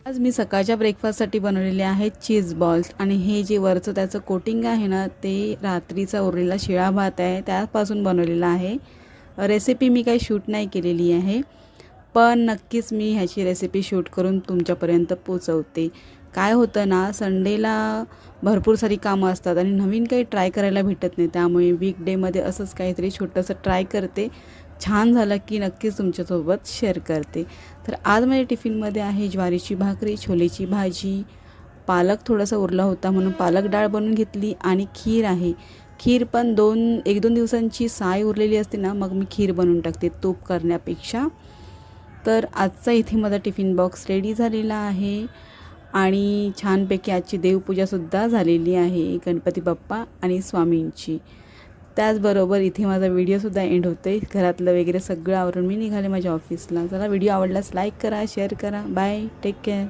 आज मी सकाळच्या ब्रेकफास्टसाठी बनवलेले आहेत चीज बॉल्स आणि हे जे वरचं त्याचं कोटिंग आहे ना ते रात्रीचा उरलेला शिळा भात आहे त्यापासून बनवलेला आहे। रेसिपी मी काही शूट नाही केलेली आहे, पण नक्कीच मी ह्याची रेसिपी शूट करून तुमच्यापर्यंत पोहोचवते। काय होतं ना, संडेला भरपूर सारी कामं असतात आणि नवीन काही ट्राय करायला भेटत नाही, त्यामुळे वीकडेमध्ये असंच काहीतरी छोटंसं ट्राय करते। छान झालं की नक्कीच तुमच्यासोबत शेअर करते। तर आज माझ्या टिफिनमध्ये आहे ज्वारीची भाकरी, छोलेची भाजी, पालक थोडासा उरला होता म्हणून पालक डाळ बनवून घेतली आणि खीर आहे। खीर पण 1-2 दिवसांची साय उरलेली असते ना, मग मी खीर बनवून टाकते तूप करण्यापेक्षा। तर आजचा इथे माझा टिफिन बॉक्स रेडी झालेला आहे आणि छानपैकी आजची देवपूजासुद्धा झालेली आहे गणपती बाप्पा आणि स्वामींची। त्याचबरोबर इथे माझा व्हिडिओसुद्धा एंड होते। घरातलं वगैरे सगळं आवरून मी निघाले माझ्या ऑफिसला। चला, व्हिडिओ आवडल्यास लाईक करा, शेअर करा। Bye, take care.